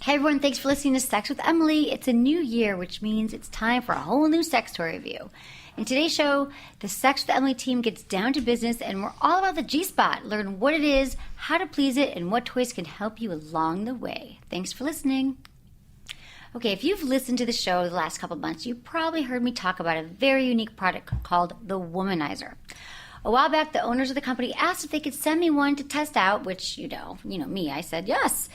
Hey everyone, thanks for listening to Sex with Emily. It's a new year, which means it's time for a whole new sex toy review. In today's show, the Sex with Emily team gets down to business and we're all about the G-spot. Learn what it is, how to please it, and what toys can help you along the way. Thanks for listening. Okay, if you've listened to the show the last couple months, you've probably heard me talk about a very unique product called the Womanizer. A while back, the owners of the company asked if they could send me one to test out, which, you know me, I said yes.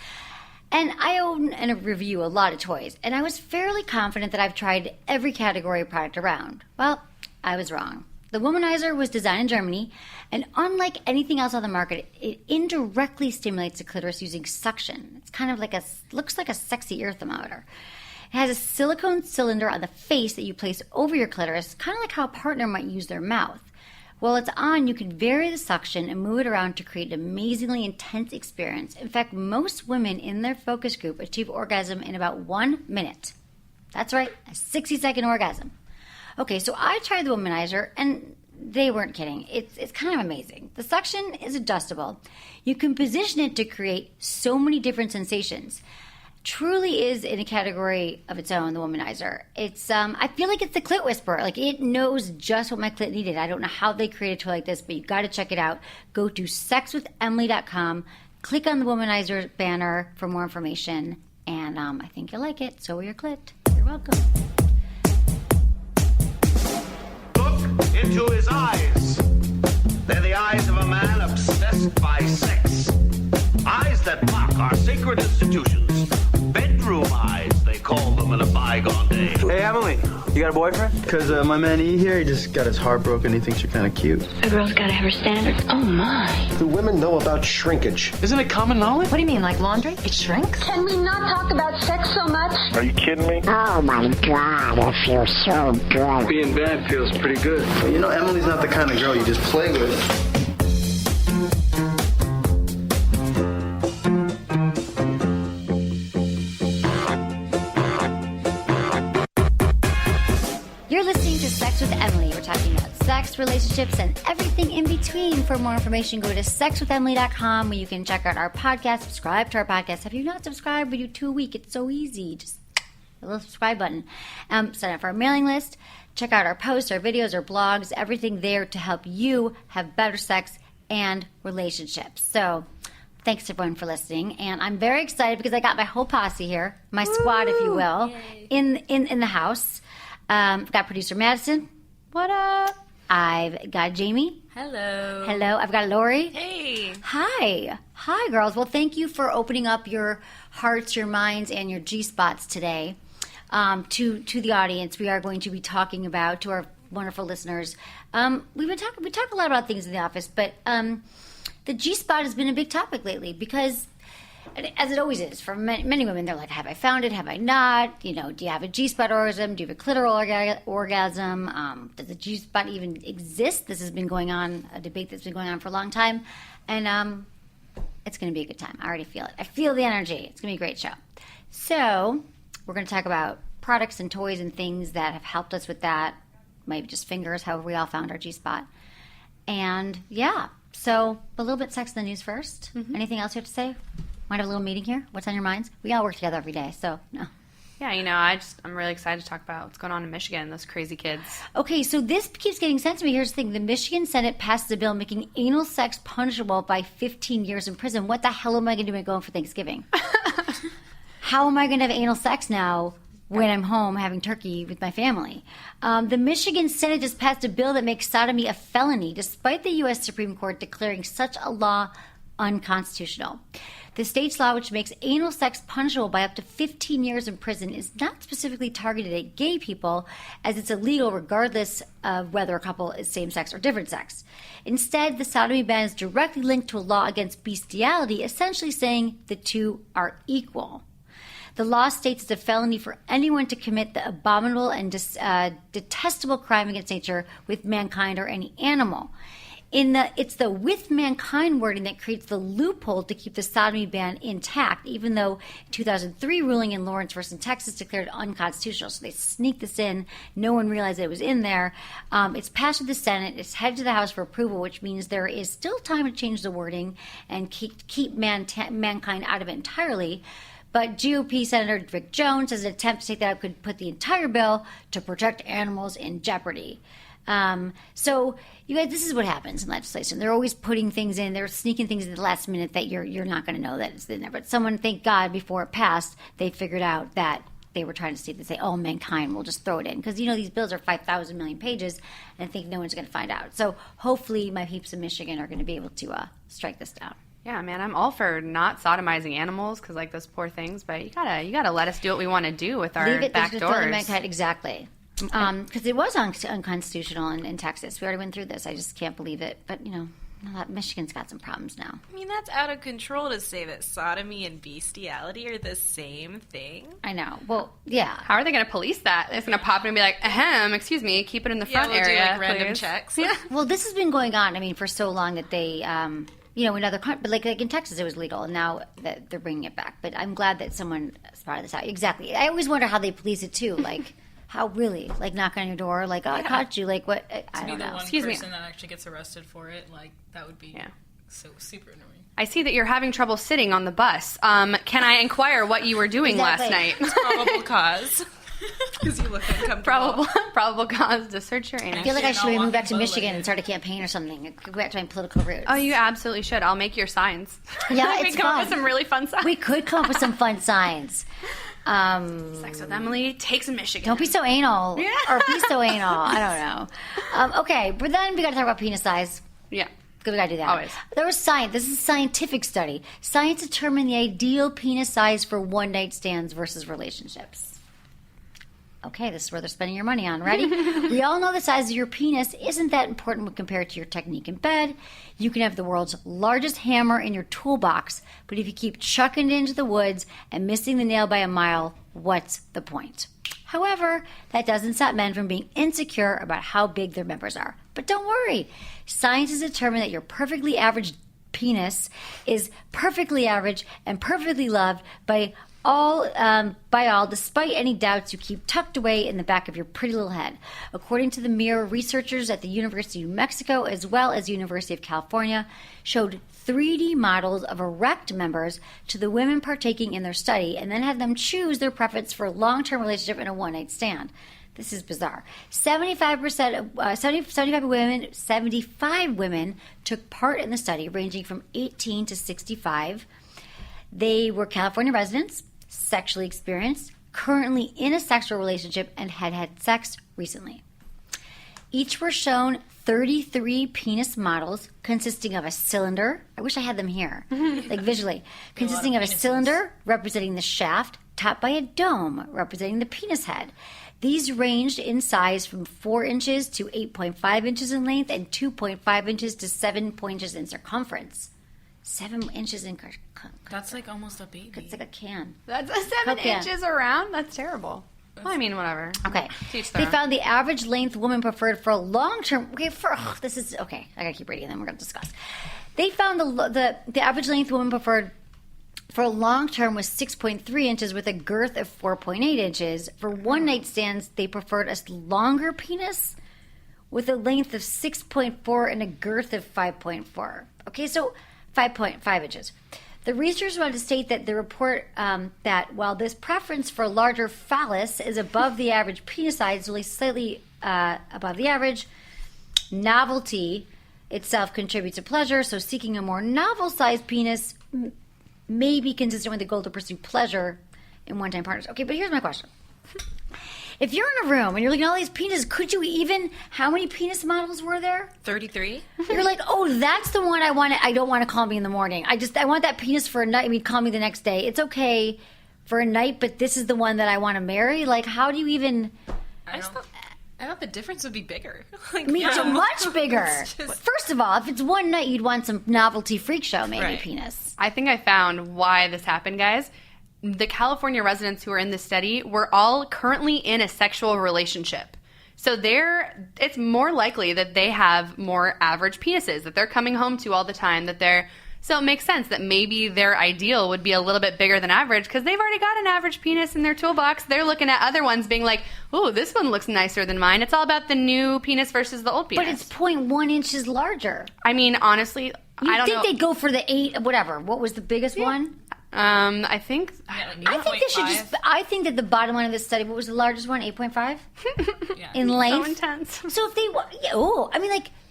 And I own and review a lot of toys, and I was fairly confident that I've tried every category of product around. Well, I was wrong. The Womanizer was designed in Germany, and unlike anything else on the market, it indirectly stimulates the clitoris using suction. It's kind of like looks like a sexy ear thermometer. It has a silicone cylinder on the face that you place over your clitoris, kind of like how a partner might use their mouth. While it's on, you can vary the suction and move it around to create an amazingly intense experience. In fact, most women in their focus group achieve orgasm in about 1 minute. That's right, a 60-second orgasm. Okay, so I tried the Womanizer, and they weren't kidding. It's kind of amazing. The suction is adjustable. You can position it to create so many different sensations. Truly is in a category of its own, the Womanizer. It's I feel like it's the clit whisperer. Like, it knows just what my clit needed. I don't know how they created a toy like this, but you got to check it out. Go to sexwithemily.com, click on the Womanizer banner for more information, and I think you'll like it. So will your clit. You're welcome. Look into his eyes. They're the eyes of a man obsessed by sex. Eyes that mock our sacred institutions. Bedroom eyes, they call them in a bygone day. Hey, Emily, you got a boyfriend? Because my man E here, he just got his heart broken. He thinks you're kind of cute. A girl's got to have her standards. Oh, my. Do women know about shrinkage? Isn't it common knowledge? What do you mean, like laundry? It shrinks? Can we not talk about sex so much? Are you kidding me? Oh my God, it feels so good. Being bad feels pretty good. Well, you know, Emily's not the kind of girl you just play with. You're listening to Sex with Emily. We're talking about sex, relationships, and everything in between. For more information, go to sexwithemily.com where you can check out our podcast, subscribe to our podcast. If you're not subscribed, we do 2 a week. It's so easy. Just a little subscribe button. Sign up for our mailing list. Check out our posts, our videos, our blogs, everything there to help you have better sex and relationships. So thanks everyone for listening. And I'm very excited because I got my whole posse here, my squad, if you will, in the house. I've got producer Madison. What up? I've got Jamie. Hello. Hello. I've got Laurie. Hey. Hi. Hi, girls. Well, thank you for opening up your hearts, your minds, and your G-spots today to the audience. We are going to be talking about, to our wonderful listeners, we talk a lot about things in the office, but the G-spot has been a big topic lately because, as it always is, for many women, they're like, have I found it? Have I not? You know, do you have a G-spot orgasm? Do you have a clitoral orgasm? Does the G-spot even exist? This has been going on, a debate that's been going on for a long time. And it's going to be a good time. I already feel it. I feel the energy. It's going to be a great show. So we're going to talk about products and toys and things that have helped us with that. Maybe just fingers, however we all found our G-spot. And, yeah. So a little bit sex in the news first. Mm-hmm. Anything else you have to say? Want to have a little meeting here? What's on your minds? We all work together every day, so no. Yeah, you know, I'm really excited to talk about what's going on in Michigan, those crazy kids. Okay, so this keeps getting sent to me. Here's the thing. The Michigan Senate passes a bill making anal sex punishable by 15 years in prison. What the hell am I going to do going for Thanksgiving? How am I going to have anal sex now when I'm home having turkey with my family? The Michigan Senate just passed a bill that makes sodomy a felony, despite the U.S. Supreme Court declaring such a law unconstitutional. The state's law, which makes anal sex punishable by up to 15 years in prison, is not specifically targeted at gay people, as it's illegal regardless of whether a couple is same-sex or different sex. Instead, the sodomy ban is directly linked to a law against bestiality, essentially saying the two are equal. The law states it's a felony for anyone to commit the abominable and detestable crime against nature with mankind or any animal. It's the with mankind wording that creates the loophole to keep the sodomy ban intact, even though 2003 ruling in Lawrence versus Texas declared it unconstitutional. So they sneaked this in. No one realized it was in there. It's passed through the Senate. It's headed to the House for approval, which means there is still time to change the wording and keep mankind out of it entirely. But GOP Senator Rick Jones says an attempt to take that up could put the entire bill to protect animals in jeopardy. So, you guys, this is what happens in legislation. They're always putting things in. They're sneaking things in the last minute that you're not going to know that it's in there. But someone, thank God, before it passed, they figured out that they were trying to say, oh, mankind, we'll just throw it in. Because, these bills are 5,000 million pages, and I think no one's going to find out. So hopefully my peeps in Michigan are going to be able to strike this down. Yeah, man, I'm all for not sodomizing animals because, those poor things. But you gotta let us do what we want to do with our back doors. Exactly. Because it was unconstitutional in Texas. We already went through this. I just can't believe it. But, Michigan's got some problems now. I mean, that's out of control to say that sodomy and bestiality are the same thing. I know. Well, yeah. How are they going to police that? It's going to pop in and be like, excuse me, keep it in the front we'll area, do, random please. checks. Yeah. Well, this has been going on, for so long that they, in other countries, but like in Texas it was legal, and now that they're bringing it back. But I'm glad that someone spotted this out. Exactly. I always wonder how they police it, too. Like, how really? Like, knock on your door, like, I caught you, like, what? I don't know. Excuse me. That actually gets arrested for it, that would be so super annoying. I see that you're having trouble sitting on the bus. Can I inquire what you were doing last night? Probable cause. Because you look uncomfortable. Probable cause to search your anus. I feel like I should move back to Michigan and start a campaign or something. Go back to my political roots. Oh, you absolutely should. I'll make your signs. Yeah, we it's come fun. up with some really fun signs. We could come up with some fun signs. Sex with Emily takes in Michigan. Don't be so anal. Yeah. Or be so anal. I don't know. Okay, but then we got to talk about penis size. Yeah. We got to do that. Always. There was science. This is a scientific study. Science determined the ideal penis size for one-night stands versus relationships. Okay, this is where they're spending your money on. Ready? We all know the size of your penis isn't that important when compared to your technique in bed. You can have the world's largest hammer in your toolbox, but if you keep chucking it into the woods and missing the nail by a mile, what's the point? However, that doesn't stop men from being insecure about how big their members are. But don't worry. Science has determined that your perfectly average penis is perfectly average and perfectly loved by all, despite any doubts you keep tucked away in the back of your pretty little head. According to the Mirror, researchers at the University of New Mexico, as well as the University of California, showed 3D models of erect members to the women partaking in their study and then had them choose their preference for a long-term relationship and a one-night stand. This is bizarre. 75 women took part in the study, ranging from 18 to 65. They were California residents, sexually experienced, currently in a sexual relationship, and had sex recently. Each were shown 33 penis models consisting of a cylinder. I wish I had them here, like visually. Consisting of a cylinder representing the shaft, topped by a dome representing the penis head. These ranged in size from 4 inches to 8.5 inches in length and 2.5 inches to 7 inches in circumference. 7 inches in That's like almost a baby. It's like a can. That's a 7 inches around? That's terrible. Well, I mean, whatever. Okay. They found the average length woman preferred for a long-term... Okay, this is... Okay, I gotta keep reading and then we're gonna discuss. They found the average length woman preferred for a long-term was 6.3 inches with a girth of 4.8 inches. For one-night stands, they preferred a longer penis with a length of 6.4 and a girth of 5.4. Okay, so 5.5 inches. The researchers wanted to state that the report that while this preference for a larger phallus is above the average penis size, only slightly above the average, novelty itself contributes to pleasure, so seeking a more novel-sized penis may be consistent with the goal to pursue pleasure in one-time partners. Okay, but here's my question. If you're in a room and you're looking at all these penises, could you even... How many penis models were there? 33. You're like, oh, that's the one I want. I don't want to call me in the morning. I want that penis for a night. I mean, call me the next day. It's okay for a night, but this is the one that I want to marry. Like, how do you even... I thought the difference would be bigger. So much bigger. First of all, if it's one night, you'd want some novelty freak show, maybe, Right. penis. I think I found why this happened, guys. The California residents who were in this study were all currently in a sexual relationship. So it's more likely that they have more average penises that they're coming home to all the time, so it makes sense that maybe their ideal would be a little bit bigger than average because they've already got an average penis in their toolbox. They're looking at other ones being like, oh, this one looks nicer than mine. It's all about the new penis versus the old penis. But it's 0.1 inches larger. I mean, honestly, I don't know. You'd think they'd go for the 8, whatever. What was the biggest one? I think I think that the bottom line of this study, what was the largest one? 8.5 in length. So intense. So if they,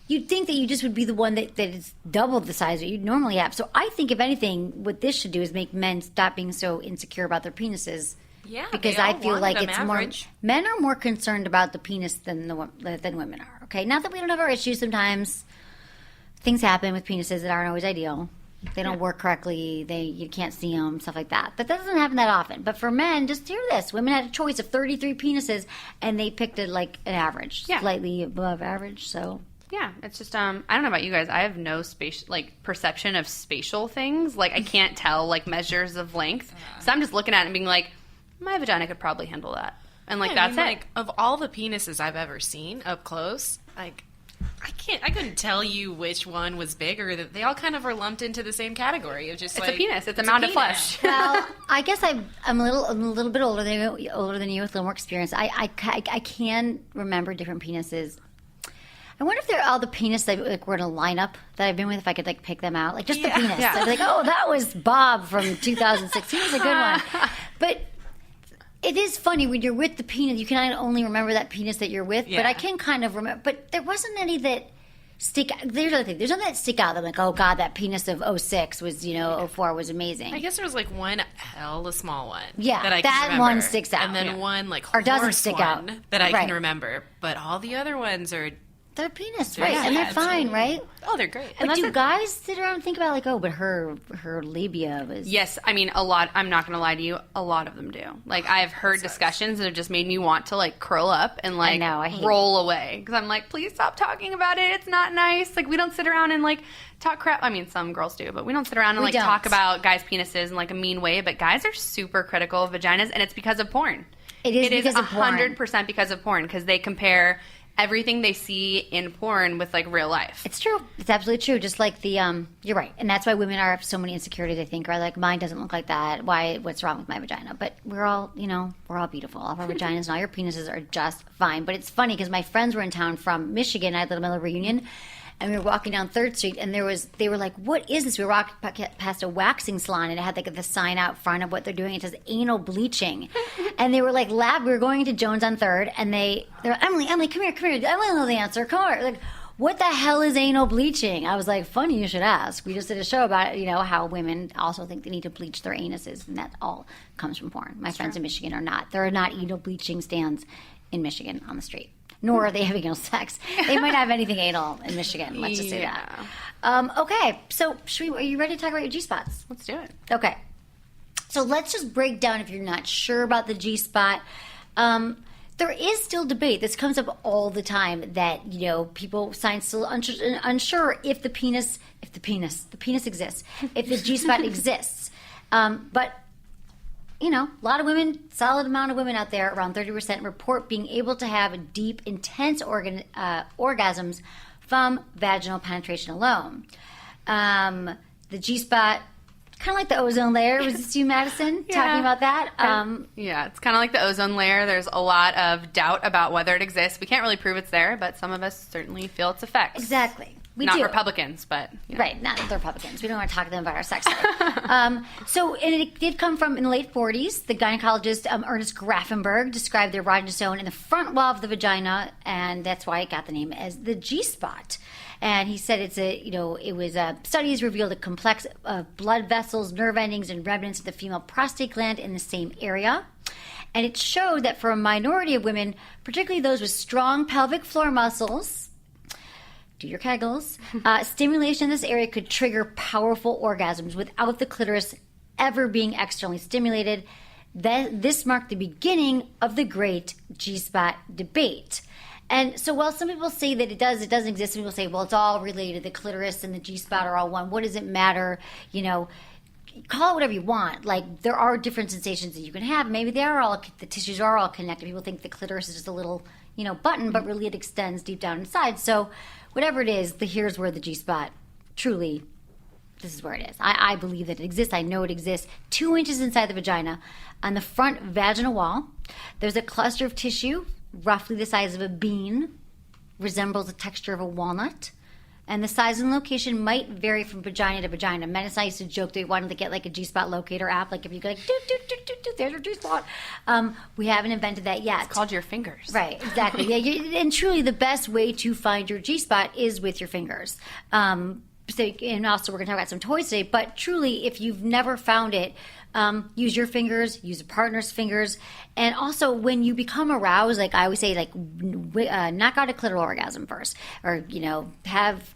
you'd think that you just would be the one that is double the size that you'd normally have. So I think, if anything, what this should do is make men stop being so insecure about their penises. Yeah, because I feel like it's average. Men are more concerned about the penis than women are. Okay, not that we don't have our issues. Sometimes things happen with penises that aren't always ideal. They don't work correctly. You can't see them, stuff like that. But that doesn't happen that often. But for men, just hear this: women had a choice of 33 penises, and they picked an average, slightly above average. So. Yeah, it's just I don't know about you guys. I have no perception of spatial things. Like I can't tell measures of length. So I'm just looking at it and being like, my vagina could probably handle that. And that's it. Of all the penises I've ever seen up close, I couldn't tell you which one was bigger. They all kind of are lumped into the same category of just it's a penis. It's a mound of flesh. Well, I guess I'm a little bit older than you with a little more experience. I can remember different penises. I wonder if they're all the penis that were in a lineup that I've been with, if I could pick them out. Just the penis. Yeah. I'd be like, oh, that was Bob from 2006. He was a good one. But it is funny when you're with the penis, you can only remember that penis that you're with, but I can kind of remember. But there wasn't any that stick out. There's another thing. There's nothing that stick out. I'm like, oh, God, that penis of 06 was, 04 was amazing. I guess there was one hella small one. Yeah, that I can remember. One sticks out. And then one or doesn't stick out that I can remember. But all the other ones are... They're penis, right? And they're fine, right? Oh, they're great. But do guys sit around and think about but her labia was... Yes, I mean, a lot. I'm not going to lie to you. A lot of them do. I've heard discussions that have just made me want to curl up and I roll away. Because I'm like, please stop talking about it. It's not nice. We don't sit around and talk crap. I mean, some girls do, but we don't sit around and talk about guys' penises in a mean way. But guys are super critical of vaginas, and it's because of porn. It is because of porn. 100% because of porn, because they compare everything they see in porn with real life. It's true. It's absolutely true. Just you're right. And that's why women have so many insecurities, I think, are mine doesn't look like that. What's wrong with my vagina? But we're all beautiful. All of our vaginas and all your penises are just fine. But it's funny because my friends were in town from Michigan. I had a little reunion. And we were walking down 3rd Street, and they were like, what is this? We were walking past a waxing salon, and it had the sign out front of what they're doing. It says anal bleaching. And they were we were going into Jones on 3rd, and they're like, Emily, come here. I want to know the answer. Come here. What the hell is anal bleaching? I was like, funny you should ask. We just did a show about how women also think they need to bleach their anuses, and that all comes from porn. My friends in Michigan are not. There are not anal bleaching stands in Michigan on the street. Nor are they having anal sex. They might have anything anal in Michigan. Let's just say that. Okay, so are you ready to talk about your G-spots? Let's do it. Okay. So let's just break down if you're not sure about the G-spot. There is still debate. This comes up all the time that, science still unsure if the penis exists, if the G-spot exists. But a lot of women, solid amount of women out there, around 30%, report being able to have deep, intense orgasms from vaginal penetration alone. The G-spot, kind of like the ozone layer. Was this you, Madison, talking about that? Yeah, it's kind of like the ozone layer. There's a lot of doubt about whether it exists. We can't really prove it's there, but some of us certainly feel its effects. Exactly. Not Republicans, but... Right, not the Republicans. We don't want to talk to them about our sex life. And it did come from in the late 40s. The gynecologist Ernest Grafenberg described the erogenous zone in the front wall of the vagina, and that's why it got the name as the G-spot. And he said studies revealed a complex of blood vessels, nerve endings, and remnants of the female prostate gland in the same area. And it showed that for a minority of women, particularly those with strong pelvic floor muscles, do your Kegels, stimulation in this area could trigger powerful orgasms without the clitoris ever being externally stimulated. This marked the beginning of the great G-spot debate. And so while some people say that it doesn't exist, some people say, well, it's all related. The clitoris and the G-spot are all one. What does it matter? Call it whatever you want. There are different sensations that you can have. Maybe the tissues are all connected. People think the clitoris is just a little, button, but really it extends deep down inside. So whatever it is, here's where the G-spot truly, this is where it is. I believe that it exists. I know it exists. 2 inches inside the vagina, on the front vaginal wall, there's a cluster of tissue, roughly the size of a bean, resembles the texture of a walnut. And the size and location might vary from vagina to vagina. Madison and I used to joke that we wanted to get like a G-spot locator app. Like if you go like, there's your G-spot. We haven't invented that yet. It's called your fingers. Right, exactly. Yeah, and truly the best way to find your G-spot is with your fingers. And also we're going to talk about some toys today. But truly, if you've never found it, use your fingers, use a partner's fingers. And also when you become aroused, like I always say, like knock out a clitoral orgasm first. Or,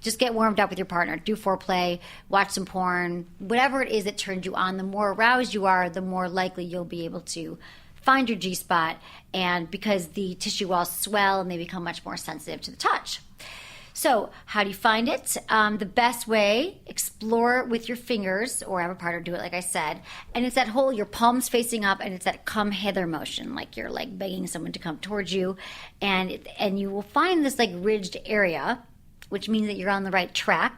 just get warmed up with your partner. Do foreplay, watch some porn, whatever it is that turns you on. The more aroused you are, the more likely you'll be able to find your G-spot. And because the tissue walls swell and they become much more sensitive to the touch. So how do you find it? The best way, explore with your fingers or have a partner do it, like I said. And it's that whole, your palms facing up, and it's that come hither motion, like you're like begging someone to come towards you. And you will find this like ridged area, which means that you're on the right track.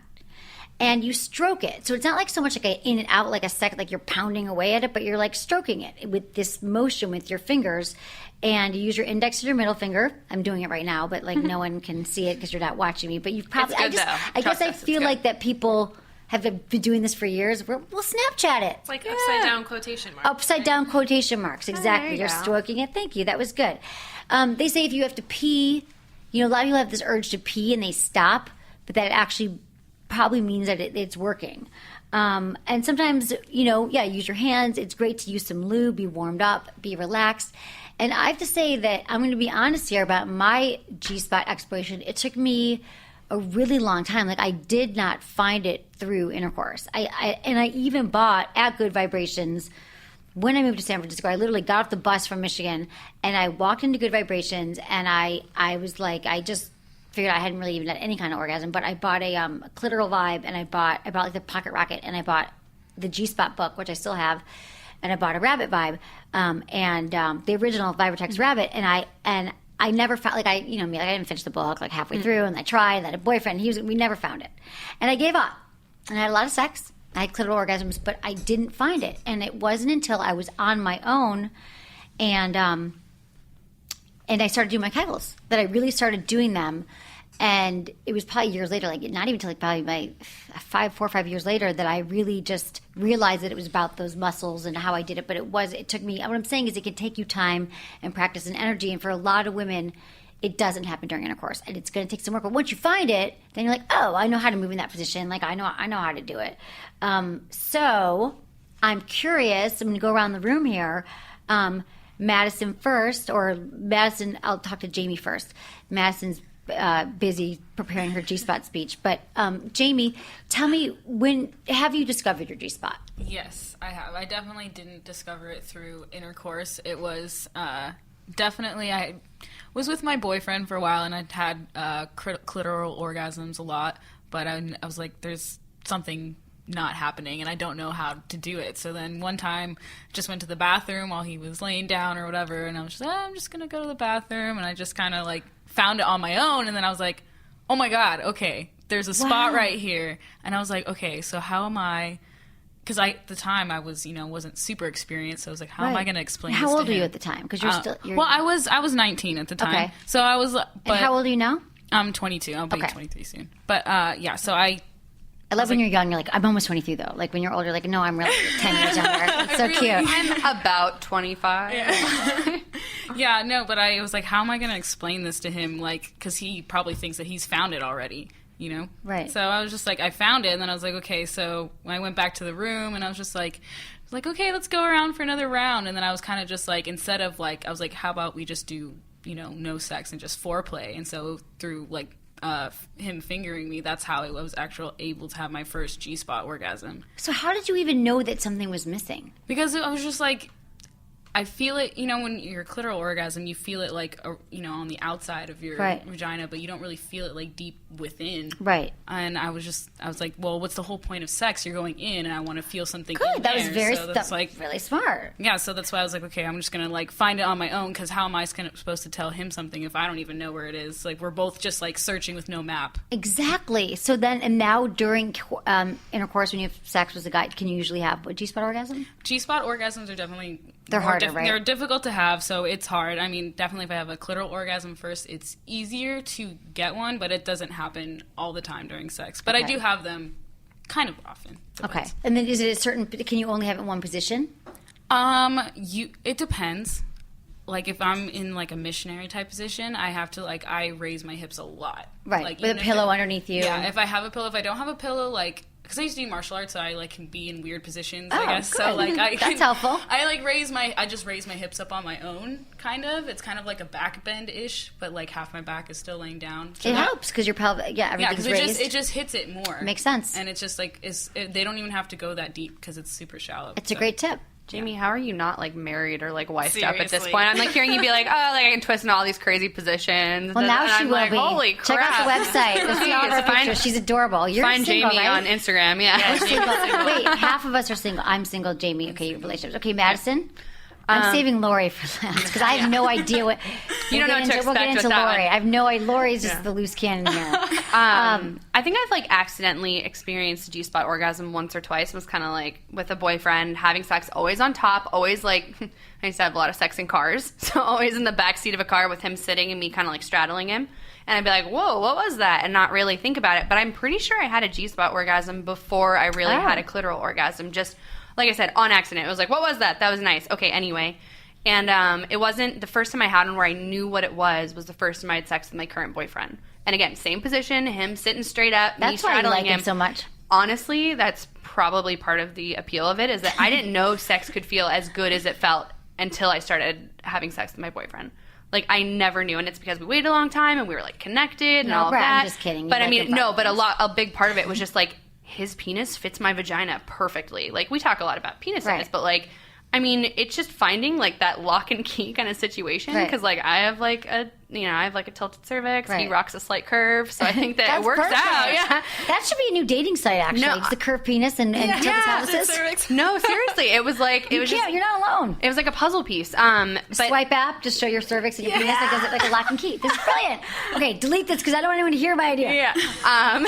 And you stroke it. So it's not like so much like an in and out, like a second, like you're pounding away at it, but you're like stroking it with this motion with your fingers. And you use your index and your middle finger. I'm doing it right now, but like no one can see it because you're not watching me. But you've probably, I guess I feel like that people have been doing this for years. We'll Snapchat it. It's like upside down quotation marks. Upside down quotation marks, exactly. You're stroking it. Thank you. That was good. They say if you have to pee, a lot of people have this urge to pee and they stop, but that actually probably means that it's working. And sometimes, use your hands. It's great to use some lube, be warmed up, be relaxed. And I have to say that I'm going to be honest here about my G-spot exploration. It took me a really long time. Like I did not find it through intercourse. I even bought at Good Vibrations when I moved to San Francisco. I literally got off the bus from Michigan and I walked into Good Vibrations and I was like, I just figured I hadn't really even had any kind of orgasm, but I bought a clitoral vibe and I bought like the Pocket Rocket and I bought the G-spot book, which I still have. And I bought a rabbit vibe, and the original Vibratex rabbit, and I never found, like I didn't finish the book like halfway through, and I tried, and I had a boyfriend, we never found it. And I gave up. And I had a lot of sex, I had clitoral orgasms, but I didn't find it. And it wasn't until I was on my own and I started doing my Kegels that I really started doing them. And it was probably years later, like not even until like probably 4 or 5 years later that I really just realized that it was about those muscles and how I did it. But it took me, what I'm saying is it can take you time and practice and energy. And for a lot of women, it doesn't happen during intercourse. And it's going to take some work. But once you find it, then you're like, oh, I know how to move in that position. Like I know how to do it. So I'm curious. I'm going to go around the room here. Madison first, or Madison, I'll talk to Jamie first. Madison's busy preparing her G-spot speech. But Jamie, tell me, when have you discovered your G-spot? Yes, I have. I definitely didn't discover it through intercourse. It was definitely, I was with my boyfriend for a while and I'd had clitoral orgasms a lot, but I was like, there's something not happening and I don't know how to do it. So then one time just went to the bathroom while he was laying down or whatever, and I was just I'm just gonna go to the bathroom, and I just kind of like found it on my own, and then I was like, oh my god, okay, there's a spot right here. And I was like, okay, so how am I, because at the time I was wasn't super experienced, so I was like, how am I going to explain how this old to were you him? at the time? Because you're well, I was 19 at the time. Okay. So I was, but and how old are you now? I'm 22. I'll be 23 soon. But yeah, so I love when you're young, you're like, I'm almost 23 though. Like when you're older, you're like, no, I'm really 10 years younger. It's so cute. I'm about 25. Yeah. Yeah, no, but I was like, how am I going to explain this to him? Like, because he probably thinks that he's found it already, Right. So I was just like, I found it, and then I was like, okay, so when I went back to the room, and I was just like, okay, let's go around for another round. And then I was kind of just like, instead of like, I was like, how about we just do, no sex and just foreplay? And so through like, him fingering me, that's how I was actually able to have my first G-spot orgasm. So how did you even know that something was missing? Because I was just like, I feel it, when you're clitoral orgasm, you feel it like, on the outside of your vagina, but you don't really feel it like deep within. Right. And I was like, well, what's the whole point of sex? You're going in, and I want to feel something. Good. That was really smart. Yeah. So that's why I was like, okay, I'm just gonna like find it on my own, because how am I supposed to tell him something if I don't even know where it is? Like, we're both just like searching with no map. Exactly. So then, and now during intercourse, when you have sex with a guy, can you usually have a G-spot orgasm? G-spot orgasms are definitely They're harder, right? They're difficult to have, so it's hard. I mean, definitely if I have a clitoral orgasm first, it's easier to get one, but it doesn't happen all the time during sex. But I do have them kind of often. Depends. Okay. And then is it a certain, can you only have it in one position? It depends. Like, if I'm in, like, a missionary type position, I have to, like, I raise my hips a lot. Right, like, with a pillow underneath you. Yeah, if I have a pillow. If I don't have a pillow, like, because I used to do martial arts, so I, like, can be in weird positions, I guess. Good. So, like, That's helpful. I just raise my hips up on my own, kind of. It's kind of like a back bend-ish, but, like, half my back is still laying down. So it helps, because your pelvic, everything's raised. It just hits it more. Makes sense. And it's just, like, they don't even have to go that deep, because it's super shallow. It's a great tip. Jamie, how are you not, like, married or, like, wifed up at this Seriously. point? I'm, like, hearing you be like, oh, like, I can twist in all these crazy positions. Well, now and she I'm will like, be. Holy crap. Check out the website. You'll see all of her Find- pictures. She's adorable. You're Find single, Jamie right? on Instagram, yeah. We're single. Wait, half of us are single. I'm single. Jamie, okay, relationships. Okay, Madison? I'm saving Laurie for last, because I have no idea what... You don't know what to expect We'll get into with that Laurie. one. I have no idea. Laurie's just the loose cannon here. I think I've, like, accidentally experienced a G-spot orgasm once or twice. It was kind of, like, with a boyfriend, having sex always on top, always, like... I used to have a lot of sex in cars, so always in the back seat of a car with him sitting and me kind of, like, straddling him. And I'd be like, whoa, what was that? And not really think about it. But I'm pretty sure I had a G-spot orgasm before I really had a clitoral orgasm. Just, like I said, on accident. It was like, what was that? That was nice. Okay, anyway. And it wasn't the first time I had one where I knew what it was the first time I had sex with my current boyfriend. And again, same position, him sitting straight up, me That's why you straddling like him so much. Honestly, that's probably part of the appeal of it, is that I didn't know sex could feel as good as it felt until I started having sex with my boyfriend. Like, I never knew, and it's because we waited a long time and we were, like, connected and all of that. I'm just kidding. But I mean, no, but a big part of it was just, like, his penis fits my vagina perfectly. Like, we talk a lot about penis size, but, like, I mean, it's just finding, like, that lock and key kind of situation, because, like, I have, like, a tilted cervix. He rocks a slight curve, so I think that it works perfect. out. Yeah, that should be a new dating site, actually. No, it's the curved penis and tilted pelvises. No, seriously, it was like You're not alone. It was like a puzzle piece. But Swipe app, just show your cervix and your penis, like a lock and key. This is brilliant. Okay, delete this because I don't want anyone to hear my idea. Yeah.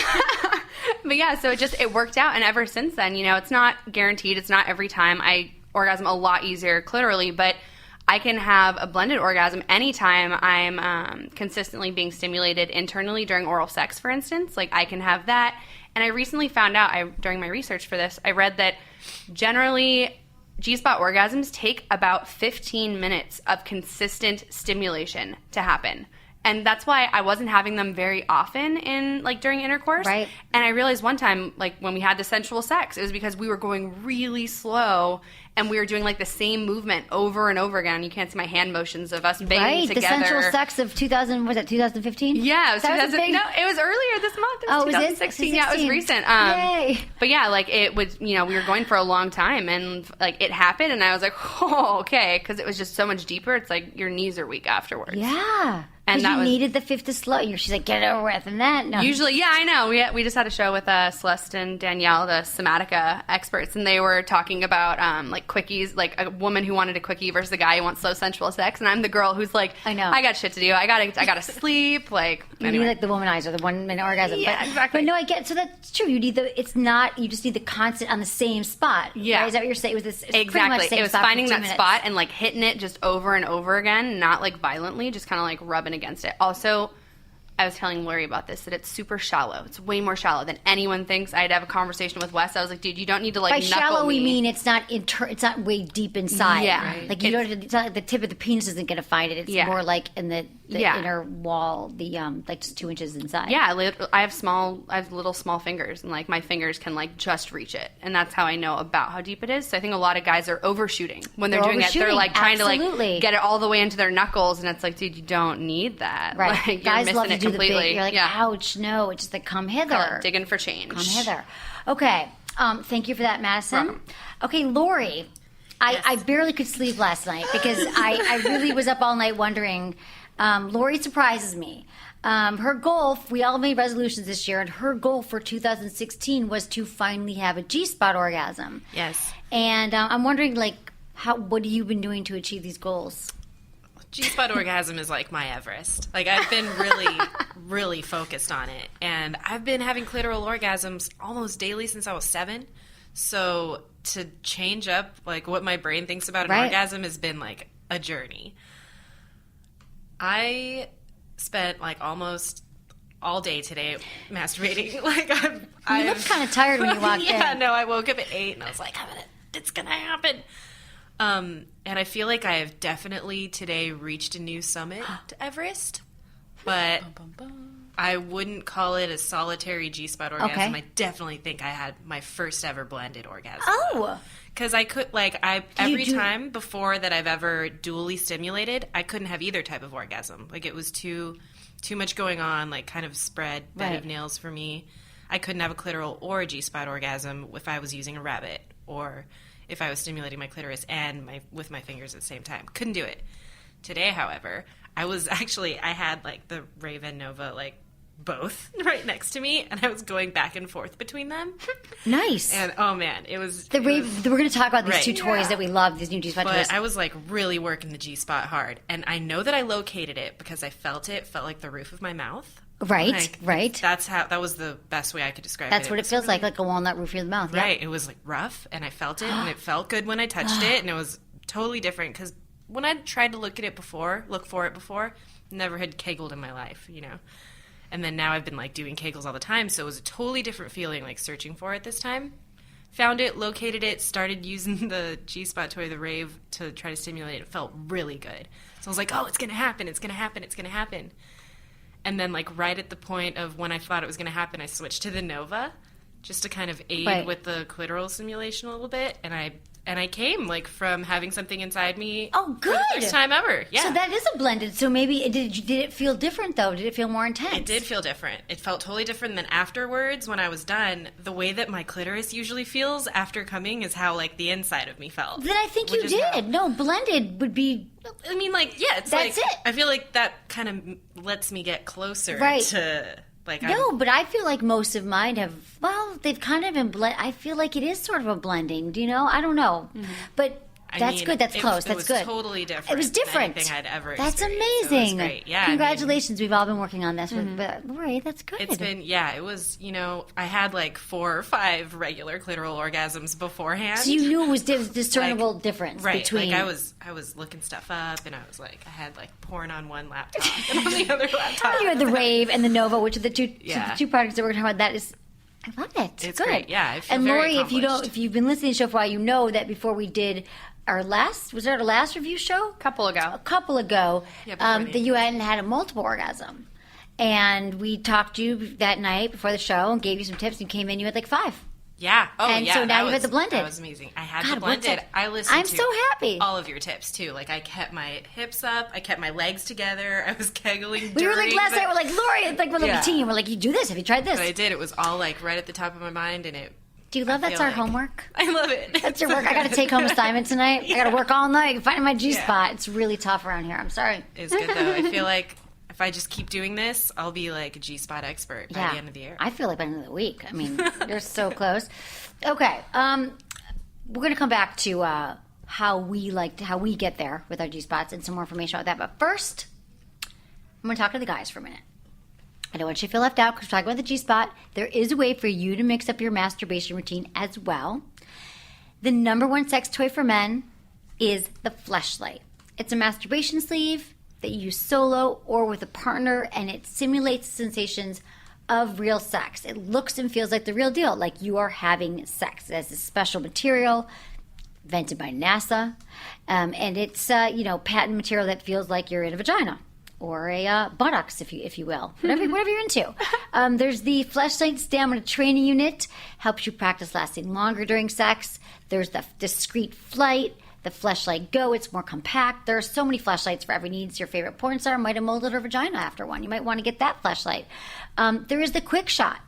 But yeah, so it worked out, and ever since then, it's not guaranteed. It's not every time. I orgasm a lot easier clitorally, but I can have a blended orgasm anytime I'm consistently being stimulated internally during oral sex, for instance. Like, I can have that. And I recently found out, during my research for this, I read that generally G-spot orgasms take about 15 minutes of consistent stimulation to happen. And that's why I wasn't having them very often during intercourse. Right. And I realized one time, like, when we had the sensual sex, it was because we were going really slow and we were doing, like, the same movement over and over again. You can't see my hand motions of us banging together. Right, the sensual sex of 2015? Yeah, it was 2000. No, it was earlier this month. It was 2016. Yeah, it was recent. Yay. But yeah, like, it was, we were going for a long time, and, like, it happened, and I was like, oh, okay, because it was just so much deeper. It's like your knees are weak afterwards. Yeah. And that needed the fifth to slow. She's like, get it over with, and that. No. Usually, yeah, I know. We just had a show with Celeste and Danielle, the somatica experts, and they were talking about like quickies, like a woman who wanted a quickie versus a guy who wants slow sensual sex, and I'm the girl who's like, I know, I got shit to do. I gotta sleep. Like, you need like the womanizer, the 1 minute orgasm. Yeah, exactly. But no, I get. So that's true. You need you just need the constant on the same spot. Yeah, right? Is that what you're saying? With this, exactly. Same it was spot finding for 2 that minutes. spot and like hitting it just over and over again, not like violently, just kind of like rubbing against it. Also, I was telling Laurie about this, that it's super shallow. It's way more shallow than anyone thinks. I had to have a conversation with Wes. I was like, dude, you don't need to like by knuckle shallow, me. we mean it's not way deep inside. Yeah. Right. Like it's not like the tip of the penis isn't going to find it. It's more like in the inner wall, like just 2 inches inside. Yeah, I have little small fingers, and like my fingers can like just reach it, and that's how I know about how deep it is. So I think a lot of guys are overshooting when they're doing it. They're like trying to like get it all the way into their knuckles, and it's like, dude, you don't need that. Right. Like, guys you're love missing to it do completely. the big. You're like, ouch, no. It's just like, come hither. Digging for change. Come hither. Okay. Thank you for that, Madison. Welcome. Okay, Laurie. I barely could sleep last night because I really was up all night wondering. Laurie surprises me. Her goal, we all made resolutions this year, and her goal for 2016 was to finally have a G-spot orgasm. Yes. And I'm wondering, like, what have you been doing to achieve these goals? G-spot orgasm is like my Everest. Like, I've been really, really focused on it. And I've been having clitoral orgasms almost daily since I was 7. So to change up like what my brain thinks about an Right. orgasm has been like a journey. I spent like almost all day today masturbating. Like You looked kind of tired when you walked in. Yeah, no, I woke up at 8 and I was like, it's gonna happen. And I feel like I have definitely today reached a new summit to Everest, but I wouldn't call it a solitary G-spot orgasm. Okay. I definitely think I had my first ever blended orgasm. Oh. Because I could, like, every time before that I've ever dually stimulated, I couldn't have either type of orgasm. Like, it was too much going on, like, kind of spread bed of nails for me. I couldn't have a clitoral or a G-spot orgasm if I was using a rabbit or if I was stimulating my clitoris and with my fingers at the same time. Couldn't do it. Today, however, I had, like, the Rave and Nova, like, both right next to me, and I was going back and forth between them. Nice. And, oh, man, it was... We're going to talk about these two toys that we love, these new G-spot toys. But I was, like, really working the G-spot hard. And I know that I located it because I felt it. It felt like the roof of my mouth. Right, right. That was the best way I could describe it. That's what it feels like a walnut roof of your mouth. Right. It was, like, rough, and I felt it, and it felt good when I touched it, and it was totally different because when I tried to look for it before, never had Kegled in my life, you know. And then now I've been, like, doing Kegels all the time, so it was a totally different feeling, like, searching for it this time. Found it, located it, started using the G-spot toy, the Rave, to try to stimulate it. It felt really good. So I was like, oh, it's going to happen, it's going to happen, it's going to happen. And then, like, right at the point of when I thought it was going to happen, I switched to the Nova just to kind of aid with the clitoral stimulation a little bit. And I came, like, from having something inside me Oh, good. for the first time ever. Yeah. So that is a blended. So maybe, did it feel different, though? Did it feel more intense? It did feel different. It felt totally different than afterwards when I was done. The way that my clitoris usually feels after coming is how, like, the inside of me felt. Then I think you did. No, blended would be... I mean, like, yeah, it's That's like... it. I feel like that kind of lets me get closer Right. to... Like, No, but I feel like most of mine have, well, they've kind of been blend. I feel like it is sort of a blending, do you know? I don't know. But that's good. That's close. That's good. It was totally different. It was different. Than anything I'd ever That's experienced. amazing. So it was great. Yeah, Congratulations. We've all been working on this. But, Laurie, that's good. It's been, it was, you know, I had like 4 or 5 regular clitoral orgasms beforehand. So you knew it was discernible difference between... Like I was looking stuff up, and I was like, I had like porn on one laptop and on the other laptop. You had the Rave and the Nova, which are the two products that we're talking about. That is... I love it. It's good. great. Yeah, I feel and very Laurie, accomplished. if you've been listening to the show for a while, you know that before we did our last review show? A couple ago. That you hadn't had a multiple orgasm. And we talked to you that night before the show and gave you some tips, and you came in, you had like 5. Yeah. Oh, and yeah. so now you've had the blended. That was amazing. I had God, the blended. I listened I'm to so happy. all of your tips, too. Like, I kept my hips up. I kept my legs together. I was kegling We were like, last night, we're like, Laurie, it's like we're like a team. We're like, you do this. Have you tried this? But I did. It was all, like, right at the top of my mind, and it... Do you love that's our homework? I love it. That's your work. I got to take home assignment tonight. I got to work all night finding my G-spot. It's really tough around here. I'm sorry. It's good, though. I feel like if I just keep doing this, I'll be like a G-spot expert by the end of the year. I feel like by the end of the week. I mean, you're so close. Okay. We're going to come back to how we get there with our G-spots and some more information about that. But first, I'm going to talk to the guys for a minute. I don't want you to feel left out because we're talking about the G-spot. There is a way for you to mix up your masturbation routine as well. The number one sex toy for men is the Fleshlight. It's a masturbation sleeve that you use solo or with a partner, and it simulates the sensations of real sex. It looks and feels like the real deal, like you are having sex. It has this special material invented by NASA, and it's patent material that feels like you're in a vagina. Or a buttocks, if you will, whatever you're into. There's the Fleshlight Stamina Training Unit, helps you practice lasting longer during sex. There's the Discreet Flight, the Fleshlight Go. It's more compact. There are so many fleshlights for every needs. Your favorite porn star might have molded her vagina after one. You might want to get that fleshlight. There is the Quick Shot.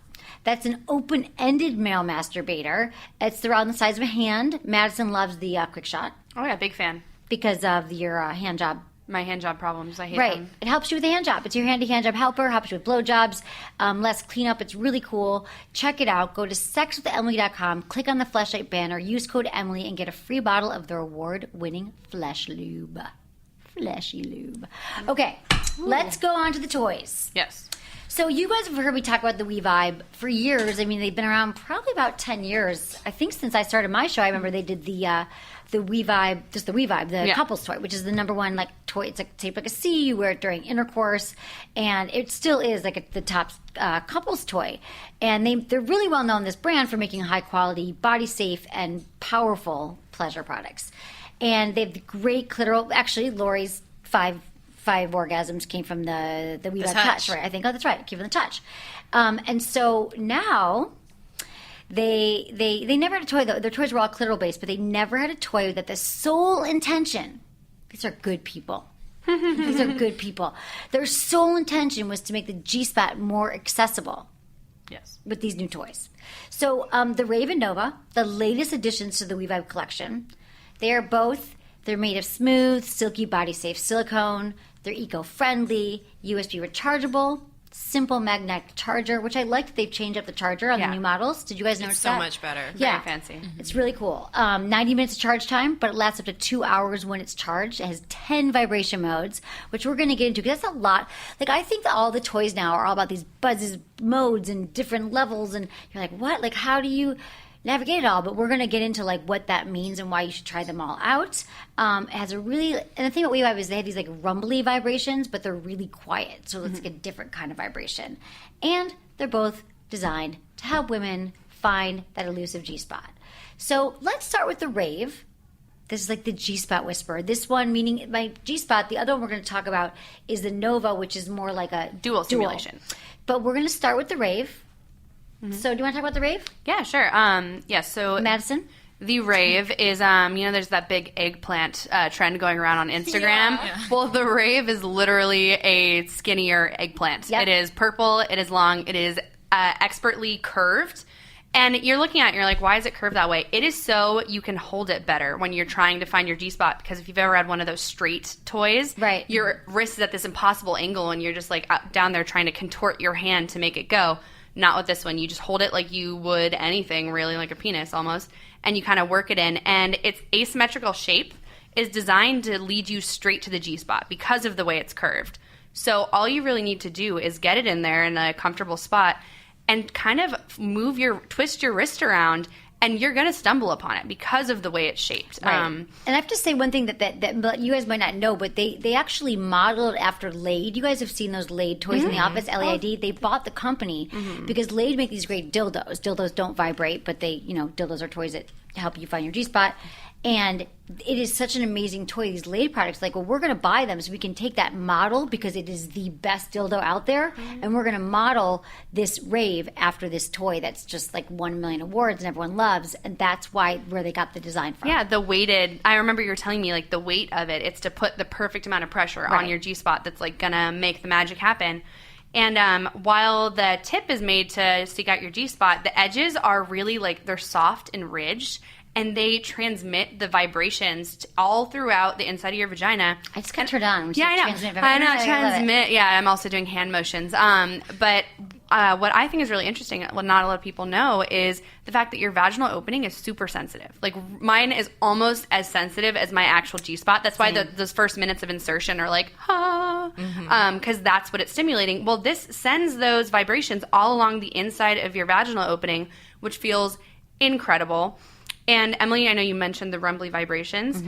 That's an open-ended male masturbator. It's around the size of a hand. Madison loves the Quick Shot. Oh yeah, big fan. Because of your hand job. My hand job problems. I hate them. It helps you with a hand job. It's your handy hand job helper. Helps you with blowjobs. Less cleanup. It's really cool. Check it out. Go to sexwithemily.com. Click on the Fleshlight banner. Use code Emily and get a free bottle of their award-winning Flesh Lube. Fleshy Lube. Okay, let's go on to the toys. Yes. So you guys have heard me talk about the We Vibe for years. I mean, they've been around probably about 10 years. I think since I started my show, I remember they did the We Vibe, just the We Vibe, the couples toy, which is the number one like toy. It's like shaped like a C. You wear it during intercourse, and it still is like the top couples toy. And they're really well known, this brand, for making high quality, body safe, and powerful pleasure products. And they have great clitoral. Actually, Laurie's five orgasms came from the We Vibe touch, right? I think. Oh, that's right. Came from the touch. And so now they never had a toy though. Their toys were all clitoral based, but they never had a toy that the sole intention. These are good people. These are good people. Their sole intention was to make the G-spot more accessible. Yes. With these new toys. So the Rave and Nova, the latest additions to the We Vibe collection, they're made of smooth, silky, body-safe silicone. They're eco-friendly, USB rechargeable, simple magnetic charger, which I like that they've changed up the charger on the new models. Did you guys notice that? So much better. Yeah. Very fancy. It's really cool. 90 minutes of charge time, but it lasts up to 2 hours when it's charged. It has 10 vibration modes, which we're going to get into because that's a lot. Like, I think that all the toys now are all about these buzzes, modes, and different levels. And you're like, what? Like, how do you navigate it all? But we're going to get into like what that means and why you should try them all out. It has a really, and the thing about We Vibe is they have these like rumbly vibrations, but they're really quiet. So it's like a different kind of vibration. And they're both designed to help women find that elusive G-spot. So let's start with the Rave. This is like the G-spot whisperer. This one, meaning my G-spot. The other one we're going to talk about is the Nova, which is more like a Dual stimulation. But we're going to start with the Rave. So do you want to talk about the Rave? Yeah, sure. So Madison? The Rave is, there's that big eggplant trend going around on Instagram. Yeah. Well, the Rave is literally a skinnier eggplant. Yep. It is purple, it is long, it is expertly curved. And you're looking at it and you're like, why is it curved that way? It is so you can hold it better when you're trying to find your G-spot. Because if you've ever had one of those straight toys, right, your wrist is at this impossible angle and you're just like down there trying to contort your hand to make it go. Not with this one. You just hold it like you would anything, really, like a penis almost, and you kind of work it in. And its asymmetrical shape is designed to lead you straight to the G-spot because of the way it's curved. So all you really need to do is get it in there in a comfortable spot and kind of twist your wrist around, and you're going to stumble upon it because of the way it's shaped. Right. And I have to say one thing that you guys might not know, but they actually modeled after Laid. You guys have seen those Laid toys in the office, LAID. They bought the company because Laid make these great dildos. Dildos don't vibrate, but dildos are toys that help you find your G-spot. And it is such an amazing toy, these Laid products. Like, well, we're going to buy them so we can take that model because it is the best dildo out there. And we're going to model this Rave after this toy that's just like 1 million awards and everyone loves. And that's where they got the design from. Yeah, I remember you were telling me like the weight of it. It's to put the perfect amount of pressure on your G-spot that's like going to make the magic happen. And while the tip is made to seek out your G-spot, the edges are really like they're soft and ridged. And they transmit the vibrations all throughout the inside of your vagina. I just got turned on. Yeah, I know. Transmit. Yeah, I'm also doing hand motions. But what I think is really interesting, what not a lot of people know, is the fact that your vaginal opening is super sensitive. Like, mine is almost as sensitive as my actual G-spot. That's why those first minutes of insertion are like, because that's what it's stimulating. Well, this sends those vibrations all along the inside of your vaginal opening, which feels incredible. And Emily, I know you mentioned the rumbly vibrations.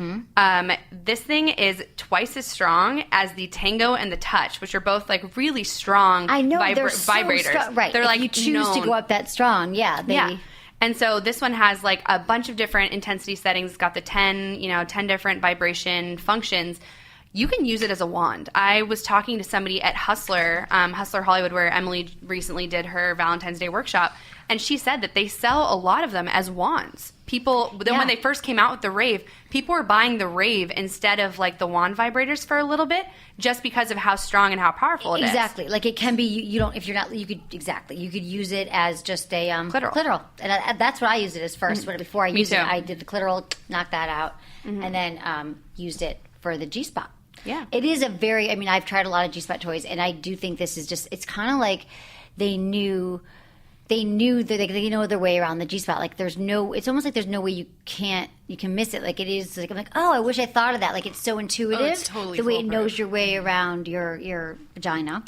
This thing is twice as strong as the Tango and the Touch, which are both like really strong they're so vibrators. Strong. Right. They're like you choose to go up that strong. Yeah. And so this one has like a bunch of different intensity settings. It's got the 10 different vibration functions. You can use it as a wand. I was talking to somebody at Hustler Hollywood, where Emily recently did her Valentine's Day workshop, and she said that they sell a lot of them as wands. When they first came out with the Rave, people were buying the Rave instead of like the wand vibrators for a little bit, just because of how strong and how powerful it is. Exactly. Like, it can be, you could use it as just a clitoral. And that's what I used it as first. Before I used it, I did the clitoral, knocked that out, and then used it for the G-spot. Yeah. It is I've tried a lot of G-spot toys, and I do think this is just, it's kind of like they knew that they know their way around the G-spot. Like, it's almost like there's no way you can miss it. Like, it is like, I'm like, oh, I wish I thought of that. Like, it's so intuitive. Oh, it's totally the way it foolproof. knows your way around your vagina.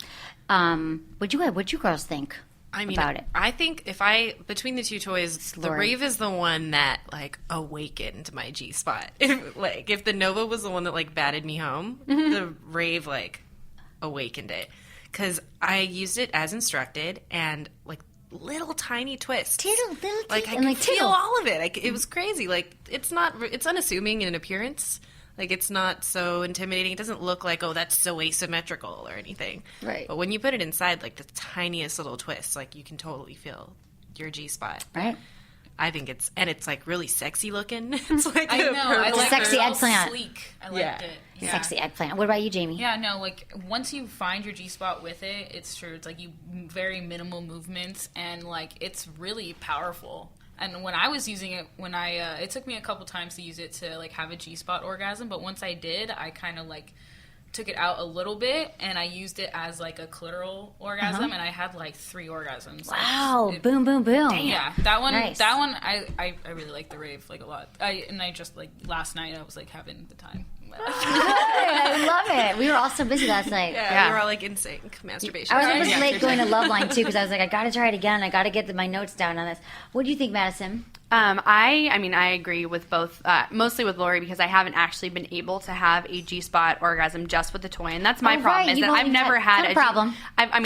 What'd you girls think? About it? I think between the two toys, the Rave is the one that like awakened my G spot. If the Nova was the one that like batted me home, the Rave like awakened it because I used it as instructed and like little tiny twists. Like I could feel all of it. It was crazy. Like it's unassuming in appearance. Like, it's not so intimidating. It doesn't look like, oh, that's so asymmetrical or anything. Right. But when you put it inside, like, the tiniest little twist, like, you can totally feel your G-spot. Right. I think it's like really sexy looking. It's like I like sexy eggplant. Sleek. I liked it. Yeah. Sexy eggplant. What about you, Jamie? Yeah, no, like once you find your G-spot with it, it's true. It's like you very minimal movements and like it's really powerful. And when I was using it, it took me a couple times to use it to like have a G-spot orgasm, but once I did, I kind of like took it out a little bit and I used it as like a clitoral orgasm and I had like 3 orgasms. Wow. Boom, boom, boom. Yeah. That one, nice. I really like the Rave like a lot. I just like last night I was like having the time. I love it. We were all so busy last night. Yeah, we were all like in sync. Masturbation. I was almost late going to Loveline too because I was like, I got to try it again. I got to get my notes down on this. What do you think, Madison? I agree with both, mostly with Laurie because I haven't actually been able to have a G-spot orgasm just with the toy, and that's my problem. Is that I've never had a problem. That's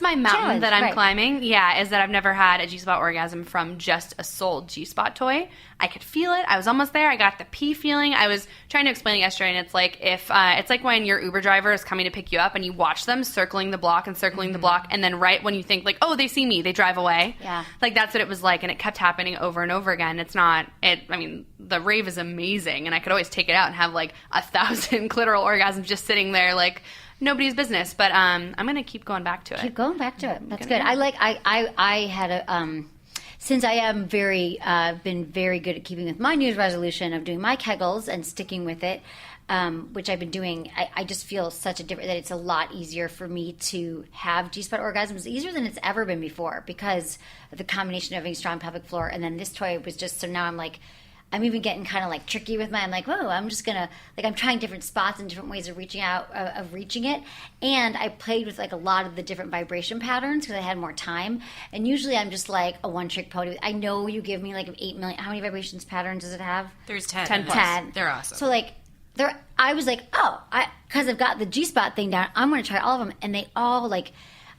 my mountain Challenge, that I'm right. climbing. Yeah, is that I've never had a G-spot orgasm from just a sold G-spot toy. I could feel it. I was almost there. I got the pee feeling. I was trying to explain it yesterday, and it's like it's like when your Uber driver is coming to pick you up, and you watch them circling the block and circling the block, and then right when you think like, oh, they see me, they drive away. Yeah, like that's what it was like, and it kept happening over and over again. It's not. The Rave is amazing, and I could always take it out and have like 1,000 clitoral orgasms just sitting there like nobody's business. But I'm gonna keep going back to it. Keep going back to it. That's good. I had a. Since I am been very good at keeping with my New Year's resolution of doing my Kegels and sticking with it, which I've been doing, I just feel such a different, that it's a lot easier for me to have G-spot orgasms, easier than it's ever been before because of the combination of having strong pelvic floor. And then this toy was just, so now I'm like, I'm even getting kind of like tricky with I'm like, whoa, I'm just gonna, like I'm trying different spots and different ways of reaching out, of reaching it. And I played with like a lot of the different vibration patterns because I had more time. And usually I'm just like a one-trick pony. I know you give me like 8 million, how many vibrations patterns does it have? There's 10. 10 plus. 10. They're awesome. So like, I was like, because I've got the G-spot thing down, I'm gonna try all of them. And they all like,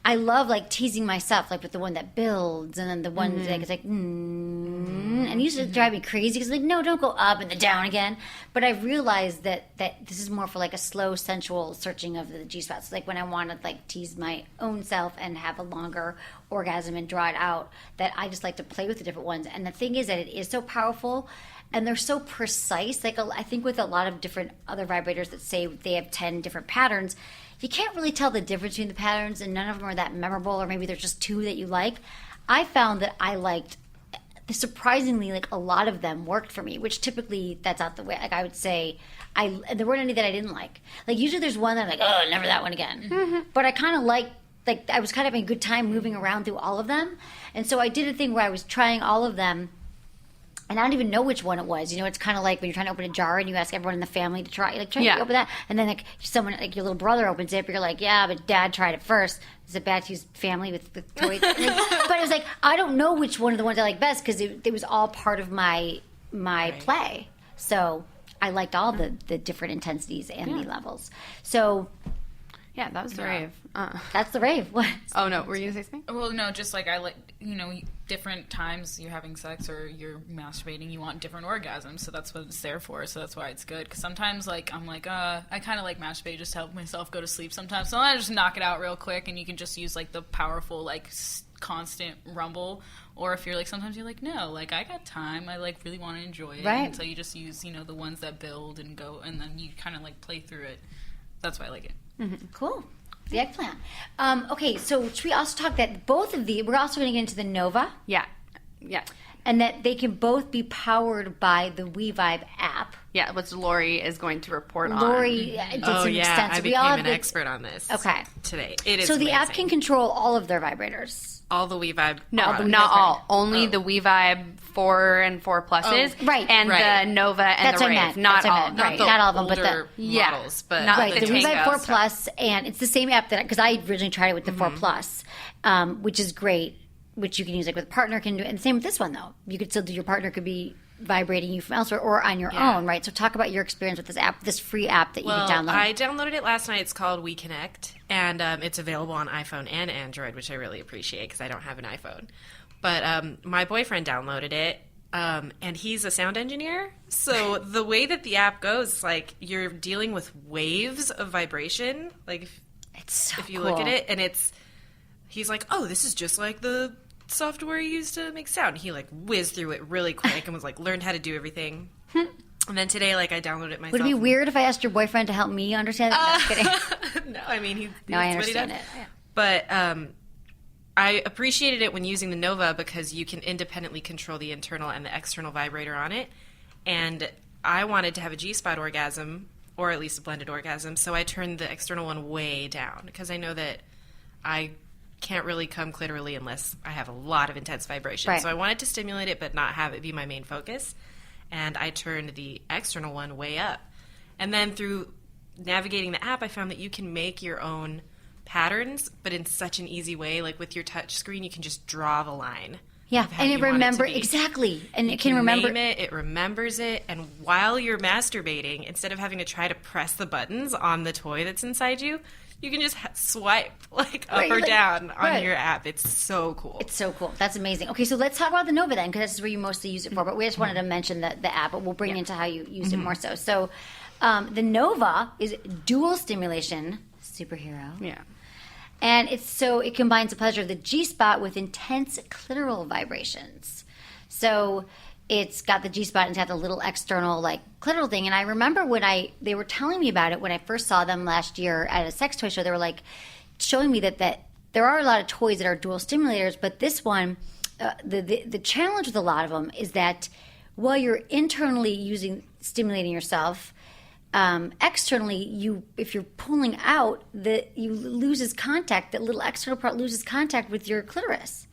I love like teasing myself, like with the one that builds, and then the one that is like, and it used to drive me crazy because like, no, don't go up and then down again. But I realized that this is more for like a slow, sensual searching of the G spots. Like when I want to like tease my own self and have a longer orgasm and draw it out, that I just like to play with the different ones. And the thing is that it is so powerful. And they're so precise. Like I think with a lot of different other vibrators that say they have 10 different patterns, you can't really tell the difference between the patterns, and none of them are that memorable, or maybe there's just 2 that you like. I found that I liked, surprisingly, like a lot of them worked for me, which typically that's not the way. Like I would say, there weren't any that I didn't like. Like usually there's one that I'm like, oh, never that one again. Mm-hmm. But I kind of like I was kind of having a good time moving around through all of them. And so I did a thing where I was trying all of them, and I don't even know which one it was. You know, it's kind of like when you're trying to open a jar and you ask everyone in the family to try. Like, try to open that. And then, like, someone, like your little brother opens it, but you're like, yeah, but Dad tried it first. Is it bad to use family with toys? Like, but it was like, I don't know which one of the ones I like best because it was all part of my play. So I liked all the different intensities and the levels. So... yeah, that was the Rave. That's the Rave. What? Oh, no. Were you going to say something? Well, no, just like I like, different times you're having sex or you're masturbating, you want different orgasms. So that's what it's there for. So that's why it's good. Because sometimes, like, I'm like, I kind of like masturbate just to help myself go to sleep sometimes. So I just knock it out real quick, and you can just use, like, the powerful, like, constant rumble. Or if you're like, sometimes you're like, no, like, I got time. I, like, really want to enjoy it. Right. And so you just use, the ones that build and go, and then you kind of, like, play through it. That's why I like it. Mm-hmm. Cool. The eggplant. Okay, so should we also talk that both of we're also going to get into the Nova? Yeah. And that they can both be powered by the WeVibe app. Yeah, which Laurie is going to report on. Laurie did some extensive. I became an expert on this. Okay. Today. It is so the amazing. app can control all of their vibrators. all the WeVibe. No, not all. Only the WeVibe 4 and 4 Pluses. Right. And the Nova and That's the what I Rave. meant. Not That's what I all. meant. Right. Not all of them, but the models. But not right, the WeVibe 4 stuff. Plus, and it's the same app that, because I originally tried it with the 4 Plus, which is great, which you can use like with a partner can do. And the same with this one, though. You could still do, your partner could be vibrating you from elsewhere or on your own, right? So talk about your experience with this app, this free app that you can download. I downloaded it last night. It's called WeConnect, and it's available on iPhone and Android, which I really appreciate because I don't have an iPhone. But my boyfriend downloaded it, and he's a sound engineer. So the way that the app goes, like, you're dealing with waves of vibration. Like, it's so if you cool. look at it, and he's like, oh, this is just like the software you used to make sound. He like whizzed through it really quick and was like, learned how to do everything. And then today, like, I downloaded it myself. Would it be weird if I asked your boyfriend to help me understand it? No, just kidding. No, I mean, I understand it. Yeah. But I appreciated it when using the Nova because you can independently control the internal and the external vibrator on it. And I wanted to have a G-spot orgasm, or at least a blended orgasm, so I turned the external one way down because I know that I can't really come clitorally unless I have a lot of intense vibration. Right. So I wanted to stimulate it but not have it be my main focus. And I turned the external one way up. And then through navigating the app, I found that you can make your own patterns, but in such an easy way. Like with your touch screen, you can just draw the line. Yeah, of how and it you want remembers to be. exactly, and You it can remember name it. It remembers it, and while you're masturbating, instead of having to try to press the buttons on the toy that's inside you, you can just swipe like up Right, or like- down on right. your app. It's so cool. It's so cool. That's amazing. Okay, so let's talk about the Nova then, because that's where you mostly use it for. But we just wanted to mention the app, but we'll bring into how you use it more so. So the Nova is dual stimulation superhero. Yeah. And it combines the pleasure of the G-spot with intense clitoral vibrations. So it's got the G-spot and it's got the little external like clitoral thing. And I remember when they were telling me about it when I first saw them last year at a sex toy show. They were like showing me that there are a lot of toys that are dual stimulators, but this one, the challenge with a lot of them is that while you're internally stimulating yourself, externally, if you're pulling out, you loses contact. That little external part loses contact with your clitoris,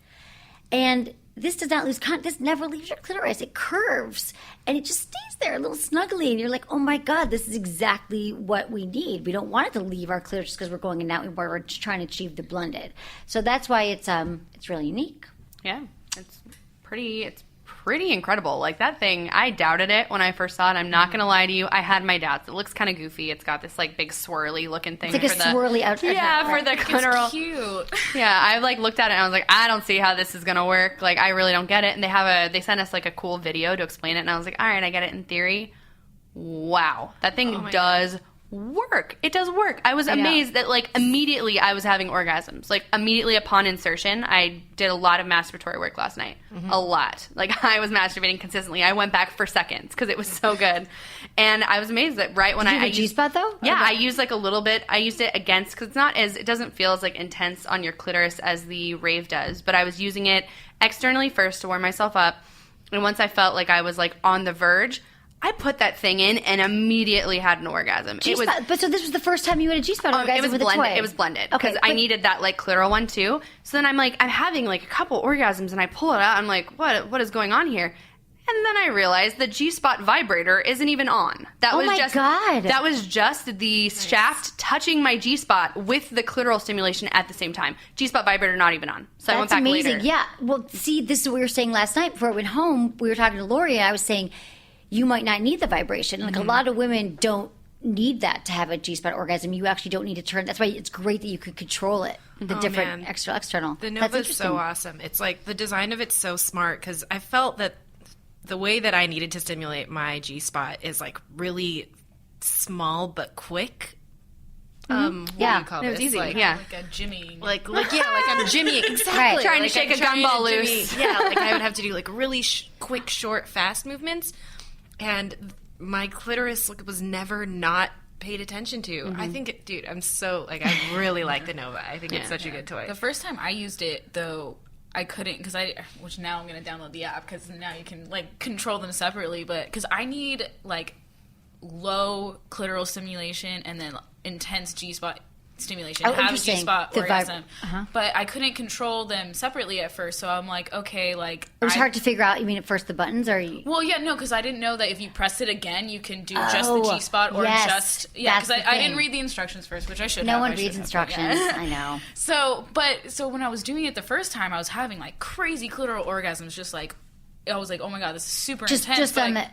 and this does not lose contact. This never leaves your clitoris. It curves, and it just stays there, a little snuggly. And you're like, oh my god, this is exactly what we need. We don't want it to leave our clitoris because we're going in and out. We're just trying to achieve the blended. So that's why it's really unique. Yeah, it's pretty incredible. Like that thing, I doubted it when I first saw it. I'm not going to lie to you. I had my doubts. It looks kind of goofy. It's got this like big swirly looking thing. It's like a swirly out. Yeah, for the clitoral. It's cute. Yeah, I like looked at it and I was like, I don't see how this is going to work. Like I really don't get it. And they sent us like a cool video to explain it. And I was like, all right, I get it in theory. Wow. That thing does work. It does work. I was amazed that like immediately I was having orgasms. Like immediately upon insertion, I did a lot of masturbatory work last night. A lot. Like I was masturbating consistently. I went back for seconds because it was so good. And I was amazed that right when Did you have a G-spot though? Yeah, I used like a little bit. I used it against because it doesn't feel as like intense on your clitoris as the Rave does. But I was using it externally first to warm myself up. And once I felt like I was like on the verge, I put that thing in and immediately had an orgasm. But so this was the first time you had a G-spot orgasm it was with blended. a toy. It was blended Okay, because I needed that like clitoral one too. So then I'm having like a couple orgasms and I pull it out. I'm like, what is going on here? And then I realized the G-spot vibrator isn't even on. That was just the shaft touching my G-spot with the clitoral stimulation at the same time. G-spot vibrator not even on. So I went back amazing. later. Yeah. Well, see, this is what we were saying last night before I went home. We were talking to Laurie and I was saying, you might not need the vibration. Like a lot of women don't need that to have a G-spot orgasm. You actually don't need to turn. That's why it's great that you could control it. The different external. The Nova is so awesome. It's like the design of it's so smart because I felt that the way that I needed to stimulate my G-spot is like really small but quick. What do you call it this? was easy. Like a Jimmy. Like I'm Jimmy. Exactly. Trying to shake a gumball loose. Yeah, like I would have to do like really quick, short, fast movements. And my clitoris was never not paid attention to. I think, dude, I'm so, like, I really like the Nova. I think it's such a good toy. The first time I used it, though, I couldn't, which now I'm going to download the app, because now you can, like, control them separately, but, because I need, like, low clitoral stimulation and then intense G-spot stimulation, Oh, have a interesting. G-spot The orgasm. uh-huh. But I couldn't control them separately at first, so I'm like, okay, like... It was hard to figure out, you mean at first the buttons, or... Well, yeah, no, because I didn't know that if you press it again, you can do just the G-spot or yes, just... Yeah, because that's the I didn't thing. read the instructions first, which I should No have. one I should reads have, instructions, yeah. I know. So when I was doing it the first time, I was having, like, crazy clitoral orgasms, just like... I was like, oh my god, this is super intense. Just but, on like,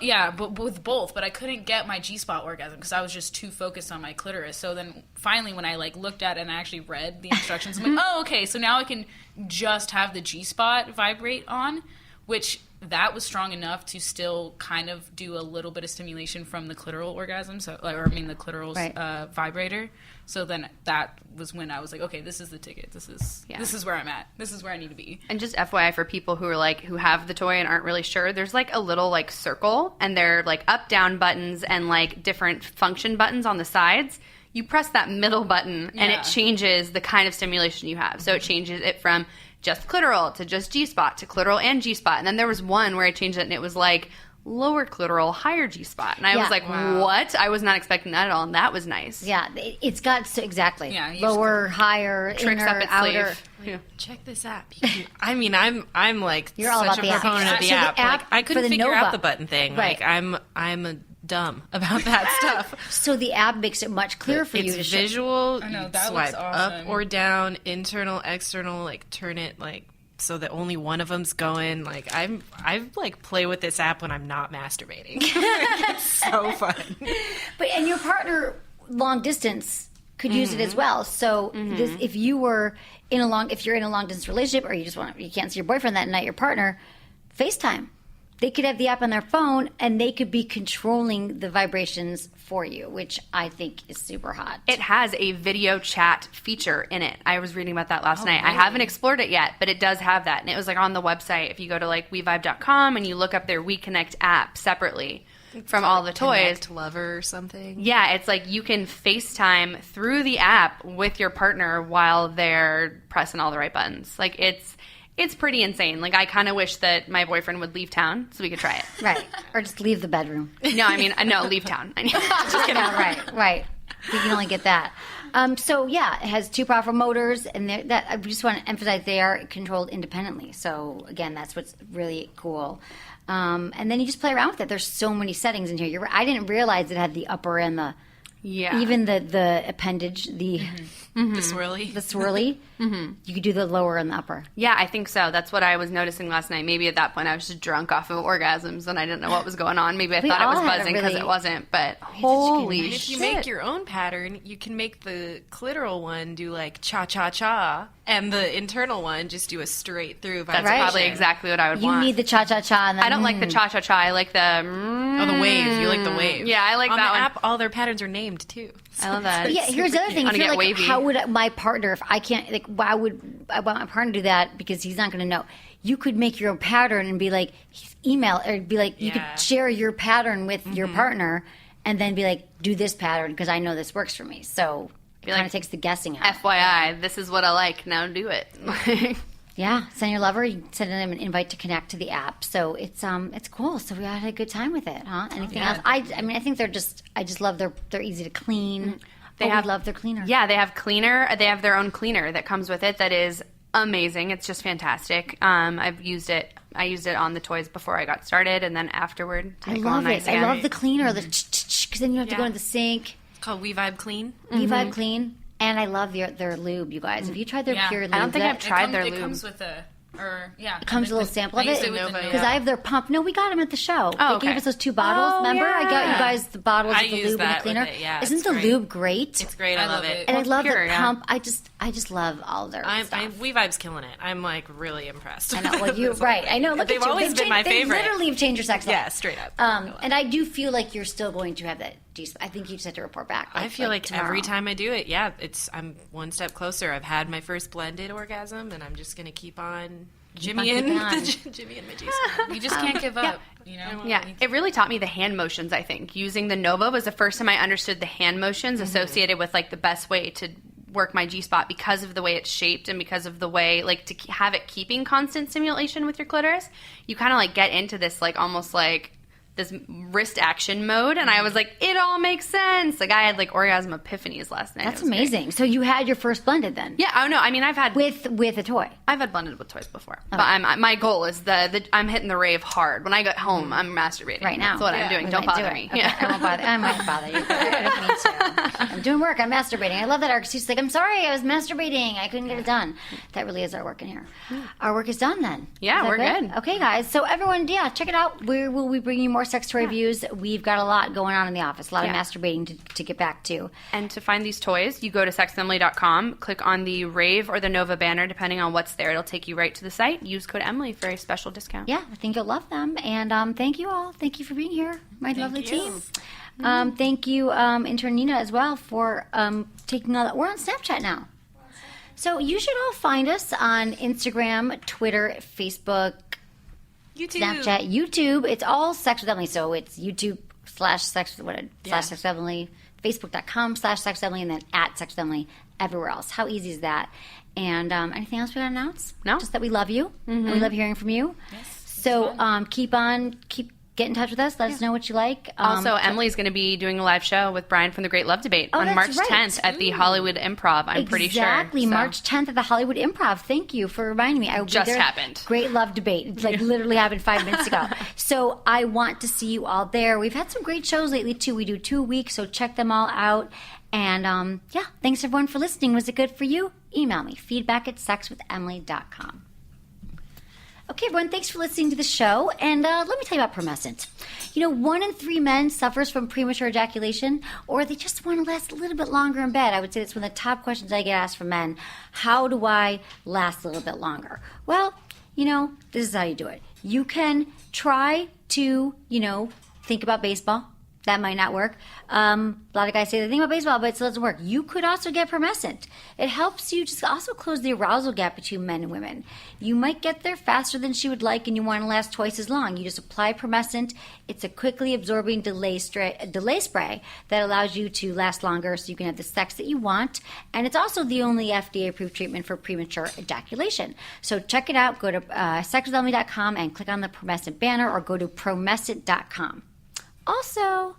the... but with both. But I couldn't get my G-spot orgasm because I was just too focused on my clitoris. So then finally when I like looked at it and I actually read the instructions, I'm like, oh, okay, so now I can just have the G-spot vibrate on, which that was strong enough to still kind of do a little bit of stimulation from the clitoral orgasm, the clitoral vibrator. So then that was when I was like, okay, this is the ticket. This is where I'm at. This is where I need to be. And just FYI for people who are like who have the toy and aren't really sure, there's like a little like circle, and they're like up down buttons and like different function buttons on the sides. You press that middle button and it changes the kind of stimulation you have. So it changes it from just clitoral to just G-spot to clitoral and G-spot. And then there was one where I changed it and it was like lower clitoral, higher G-spot. And I was like, what? I was not expecting that at all. And that was nice. Yeah, it's got exactly. Yeah, lower, higher, tricks inner, up its outer. sleeve. Yeah. Check this app. I'm like You're all such about a the app. proponent of the So the app. app Like, I couldn't for the figure Nova. out the button thing. Right. Like I'm dumb about that stuff. So the app makes it much clearer for you to It's show. visual. I know, You that swipe looks awesome. up or down, internal, external. Like turn it like so that only one of them's going. Like I like play with this app when I'm not masturbating. It's so fun. But and your partner long distance could use it as well. So this, if you're in a long distance relationship, or you can't see your boyfriend that night, your partner, FaceTime. They could have the app on their phone, and they could be controlling the vibrations for you, which I think is super hot. It has a video chat feature in it. I was reading about that last night. Really? I haven't explored it yet, but it does have that. And it was like on the website. If you go to like WeVibe.com and you look up their WeConnect app separately from all the toys. Connect Lover or something. Yeah, it's like you can FaceTime through the app with your partner while they're pressing all the right buttons. Like it's pretty insane. Like, I kind of wish that my boyfriend would leave town so we could try it. Right. Or just leave the bedroom. No, I mean, no, leave town. Just kidding. Yeah, right. You can only get that. So, yeah, it has two powerful motors, and that I just want to emphasize they are controlled independently. So, again, that's what's really cool. And then you just play around with it. There's so many settings in here. I didn't realize it had the upper and the... Yeah. Even the appendage, the swirly. The swirly. You could do the lower and the upper. Yeah, I think so. That's what I was noticing last night. Maybe at that point I was just drunk off of orgasms and I didn't know what was going on. Maybe I thought it was buzzing because it wasn't. But holy shit. If you make your own pattern, you can make the clitoral one do like cha-cha-cha, and the internal one just do a straight through vibration. That's probably exactly what I would You want. need the cha-cha-cha. And then, I don't like the cha-cha-cha. I like the... the wave. You like the wave. Yeah, I like on that the one. app, all their patterns are named too. I love that. But yeah, here's the other thing. I wanna If you're get like, wavy. how would my partner, if I can't, like, why would I want my partner to do that? Because he's not going to know. You could make your own pattern and be like, email, or be like, you could share your pattern with your partner and then be like, do this pattern because I know this works for me. So it kind of takes the guessing out. FYI, this is what I like. Now do it. Yeah, send your lover. You send them an invite to connect to the app. So it's cool. So we had a good time with it, huh? Anything else? I mean, I think I just love they're easy to clean. We love their cleaner. Yeah, they have cleaner. They have their own cleaner that comes with it that is amazing. It's just fantastic. I've used it. I used it on the toys before I got started, and then afterward. I love it. I love the cleaner. Because then you don't have to go in the sink. It's called WeVibe Clean. WeVibe Clean. And I love their lube, you guys. Have you tried their pure lube? I don't think I've tried their It lube. comes with a... It comes with a little sample of I used it with the because Nova. I have their pump. No, we got them at the show. Oh, They gave okay. us those 2 bottles. Remember, I got you guys the bottles I of the use lube and the that with cleaner. it, yeah, Isn't it's the great. lube great? It's great. I love it. And I love pure, the pump. I just love all their stuff. WeVibe's killing it. I'm like really impressed. I know. Well, you're right. I know. Look They've at you. always been my favorite. They literally have changed your sex life. Yeah, straight up. And I do feel like you're still going to have that I think you just have to report back. I feel like tomorrow. every time I do it, I'm one step closer. I've had my first blended orgasm, and I'm just gonna keep on Jimmy and my G-spot. You just can't give up, you know? Yeah, it really taught me the hand motions, I think. Using the Nova was the first time I understood the hand motions associated with, like, the best way to work my G-spot because of the way it's shaped and because of the way, like, to have it keeping constant stimulation with your clitoris. You kind of, like, get into this, like, almost like this wrist action mode, and I was like, it all makes sense. Like, I had like orgasm epiphanies last night. That's amazing. Great. So you had your first blended then? Yeah. Oh no. I mean, I've had with a toy. I've had blended with toys before, but my goal is I'm hitting the rave hard. When I get home, I'm masturbating right now. That's what I'm doing. Don't bother me. Okay, I won't bother. I might bother you. But I don't mean to. I'm doing work. I'm masturbating. I love that our excuse. Like, I'm sorry, I was masturbating. I couldn't get it done. That really is our work in here. Our work is done then. Yeah, we're good. Okay, guys. So everyone, check it out. We will be bringing you more sex toy reviews. We've got a lot going on in the office. A lot of masturbating to get back to. And to find these toys, you go to sexemily.com, click on the Rave or the Nova banner, depending on what's there. It'll take you right to the site. Use code Emily for a special discount. Yeah, I think you'll love them. And thank you all. Thank you for being here, my lovely team. Thank you, intern Nina, as well, for taking all that. We're on Snapchat now. So you should all find us on Instagram, Twitter, Facebook, YouTube. Snapchat, YouTube. It's all Sex with Emily. So it's YouTube /Sex with Emily, Facebook.com/Sex with Emily, and then @Sex with Emily everywhere else. How easy is that? And anything else we got to announce? No. Just that we love you. And we love hearing from you. Yes. So get in touch with us. Let us know what you like. Also, Emily's going to be doing a live show with Brian from The Great Love Debate on that's March right. 10th at the Hollywood Improv, I'm pretty sure. Exactly, March 10th at the Hollywood Improv. Thank you for reminding me. I will be Just there. happened. Great Love Debate. It's like literally happened 5 minutes ago. So I want to see you all there. We've had some great shows lately, too. We do 2 a week, so check them all out. And, thanks, everyone, for listening. Was it good for you? Email me, feedback@sexwithemily.com. Okay, everyone, thanks for listening to the show. And let me tell you about Promescent. 1 in 3 men suffers from premature ejaculation, or they just want to last a little bit longer in bed. I would say that's one of the top questions I get asked from men. How do I last a little bit longer? Well, this is how you do it. You can try to, think about baseball. That might not work. A lot of guys say they think about baseball, but it still doesn't work. You could also get Promescent. It helps you just also close the arousal gap between men and women. You might get there faster than she would like, and you want to last twice as long. You just apply Promescent. It's a quickly absorbing delay spray that allows you to last longer so you can have the sex that you want. And it's also the only FDA-approved treatment for premature ejaculation. So check it out. Go to sexwithemily.com and click on the Promescent banner, or go to promescent.com. Also,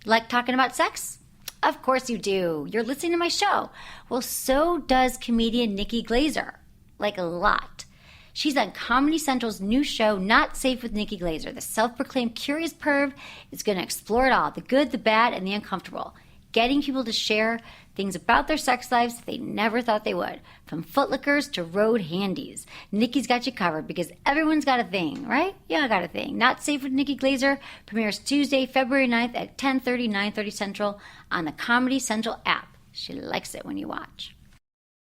like talking about sex? Of course you do. You're listening to my show. Well, so does comedian Nikki Glazer. Like a lot. She's on Comedy Central's new show, Not Safe with Nikki Glazer. The self-proclaimed curious perv is going to explore it all, the good, the bad, and the uncomfortable. Getting people to share things about their sex lives that they never thought they would. From footlickers to road handies. Nikki's got you covered because everyone's got a thing, right? Yeah, I got a thing. Not Safe with Nikki Glazer premieres Tuesday, February 9th at 10:30, 9:30 Central on the Comedy Central app. She likes it when you watch.